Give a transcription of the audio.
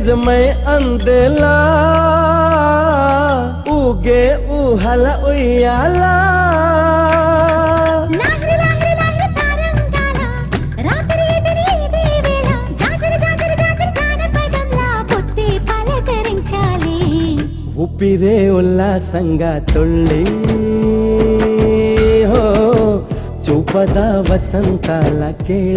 నిజమై అందేలా ఊగే ఊహల ఉయ్యాలా ఊపిరే ఉల్లాసంగా తుళ్ళి హో చూపద వసంతాల కేళి